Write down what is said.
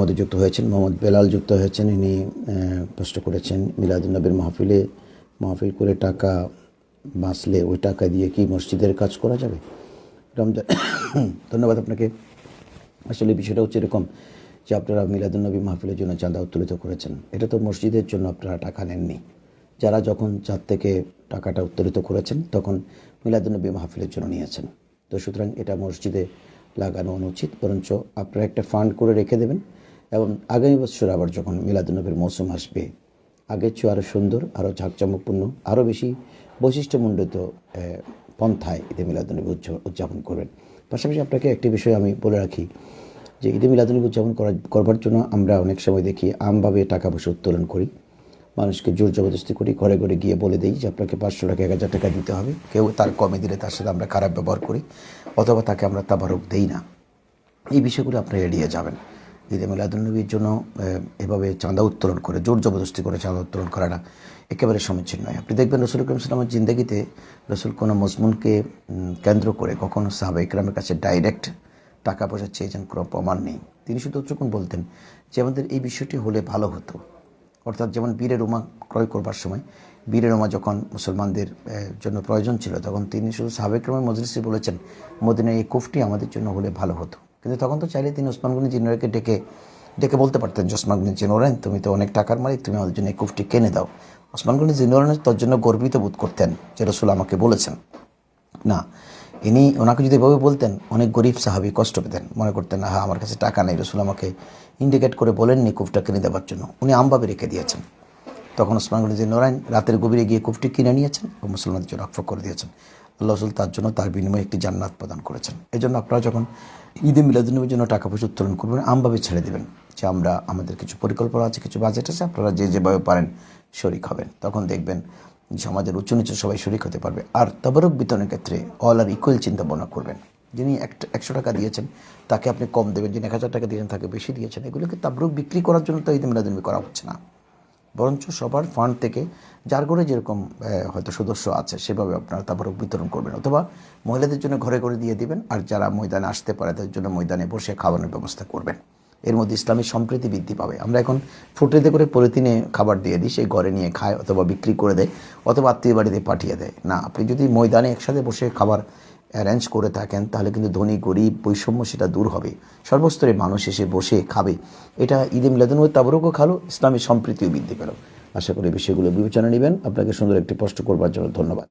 মধ্যে যুক্ত হয়েছেন, মোহাম্মদ বেলাল যুক্ত হয়েছেন। ইনি প্রশ্ন করেছেন, মিলাদুন্নবীর মাহফিল করে টাকা বাঁচলে ওই টাকা দিয়ে কি মসজিদের কাজ করা যাবে? রমজান ধন্যবাদ আপনাকে। আসলে বিষয়টা হচ্ছে এরকম যে আপনারা মিলাদুন্নবী মাহফিলের জন্য চাঁদা উত্তোলিত করেছেন, এটা তো মসজিদের জন্য আপনারা টাকা নেননি। যারা যখন চাঁদ থেকে টাকাটা উত্তোলিত করেছেন তখন মিলাদুন্নবী মাহফিলের জন্য নিয়েছেন। তো সুতরাং এটা মসজিদে লাগানো অনুচিত, বরঞ্চ আপনারা একটা ফান্ড করে রেখে দেবেন এবং আগামী বছর আবার যখন মিলাদুন্নবীর মৌসুম আসবে আগের চেয়ে আরও সুন্দর, আরও ঝাঁকচমকপূর্ণ, আরও বেশি বৈশিষ্ট্যমণ্ডিত পন্থায় ঈদে মিলাদুন্নবী উদযাপন করবেন। পাশাপাশি আপনাকে একটি বিষয় আমি বলে রাখি যে ঈদে মিলাদুন্নবী উদযাপন করবার জন্য আমরা অনেক সময় দেখি আমভাবে টাকা পয়সা উত্তোলন করি, মানুষকে জোর জবরদস্তি করি, ঘরে ঘরে গিয়ে বলে দিই যে আপনাকে 500 টাকা 1000 টাকা দিতে হবে। কেউ তার কমে দিলে তার সাথে আমরা খারাপ ব্যবহার করি অথবা তাকে আমরা তাবারক দেই না। এই বিষয়গুলো আপনি এড়িয়ে যাবেন। ঈদে মিলাদুন্নবীর জন্য এভাবে চাঁদা উত্তোলন করে জোর জবরদস্তি করে চাঁদা উত্তোলন করাটা একেবারে সমীচীন নয়। আপনি দেখবেন রসুল করিম সাল্লামের জিন্দগিতে রসুল কোনো মজমুনকে কেন্দ্র করে কখনো সাহাবা ইকরামের কাছে ডাইরেক্ট টাকা পয়সা চেয়েছেন কোনো প্রমাণ নেই। তিনি শুধু অতটুকুন বলতেন যে আমাদের এই বিষয়টি হলে ভালো হতো। অর্থাৎ যেমন বীরের উমা ক্রয় করবার সময় বীরের উমা যখন মুসলমানদের জন্য প্রয়োজন ছিল তখন তিনি শুধু সাহাবা ইকরামের মজলিসে বলেছেন মদিনার এই কুফটি আমাদের জন্য হলে ভালো হতো। কিন্তু তখন তো চাইলে তিনি ওসমান গনি জিন্নারকে ডেকে বলতে পারতেন যে ওসমান গনি জিন্নারেন, তুমি তো অনেক টাকার মালিক, তুমি আমাদের জন্য এই কুফটি কিনে দাও। ওসমান গনি জিন্নারেন তোর জন্য গর্বিত বোধ করতেন যে রসুল আমাকে বলেছেন। না, ওনাকে যদি এভাবে বলতেন অনেক গরিব সাহাবি কষ্ট পেতেন, মনে করতেন হ্যাঁ আমার কাছে টাকা নেই, রসুল আমাকে ইন্ডিকেট করে বলেননি কুফটা কিনে দেওয়ার জন্য, উনি আমভাবে রেখে দিয়েছেন। তখন ওসমান গনি জিন্নারেন রাতের গভীরে গিয়ে কুফটি কিনে নিয়েছেন ও মুসলমানদের জন্য আফা করে দিয়েছেন। আল্লাহ রসুল তার জন্য তার বিনিময়ে একটি জান্নাত প্রদান করেছেন। এই জন্য আপনারা যখন ঈদে মিলাদুন্নবীর জন্য টাকা পয়সা উত্তোলন করবেন আমভাবে ছেড়ে দেবেন যে আমাদের কিছু পরিকল্পনা আছে, কিছু বাজেট আছে, আপনারা যেভাবে পারেন শরিক হবেন। তখন দেখবেন সমাজের উচ্চ নিচু সবাই শরিক হতে পারবে। আর তাবারুক বিতরণের ক্ষেত্রে অল আর ইকুয়াল চিন্তা ভাবনা করবেন। যিনি 100 টাকা দিয়েছেন তাকে আপনি কম দেবেন, যিনি 1000 টাকা দিয়েছেন তাকে বেশি দিয়েছেন। এগুলোকে তাবরুক বিক্রি করার জন্য তো ঈদে মিলাদুন্নবী করা হচ্ছে না, বরঞ্চ সবার ফান্ড থেকে যার ঘরে যেরকম হয়তো সদস্য আছে সেভাবে আপনারা তাবারুক বিতরণ করবেন, অথবা মহিলাদের জন্য ঘরে ঘরে দিয়ে দিবেন, আর যারা ময়দানে আসতে পারে তাদের জন্য ময়দানে বসে খাওয়ানোর ব্যবস্থা করবেন। এর মধ্যে ইসলামী সম্প্রীতি বৃদ্ধি পাবে। আমরা এখন ফুটরিতে করে পলিথিনে খাবার দিয়ে দিই, সেই ঘরে নিয়ে খায় অথবা বিক্রি করে দেয় অথবা আত্মীয় বাড়িতে পাঠিয়ে দেয়। না, আপনি যদি ময়দানে একসাথে বসে খাবার অ্যারেঞ্জ করে থাকেন তাহলে কিন্তু ধনী গরিব বৈষম্য সেটা দূর হবে, সর্বস্তরের মানুষ এসে বসে খাবে। এটা ঈদে মিলাদুন্নবী তাবারুকও খালো, ইসলামী সম্প্রীতিও বৃদ্ধি পেল। আশা করি বিষয়গুলো বিবেচনা নেবেন। আপনাকে সুন্দর একটি প্রশ্ন করবার জন্য ধন্যবাদ।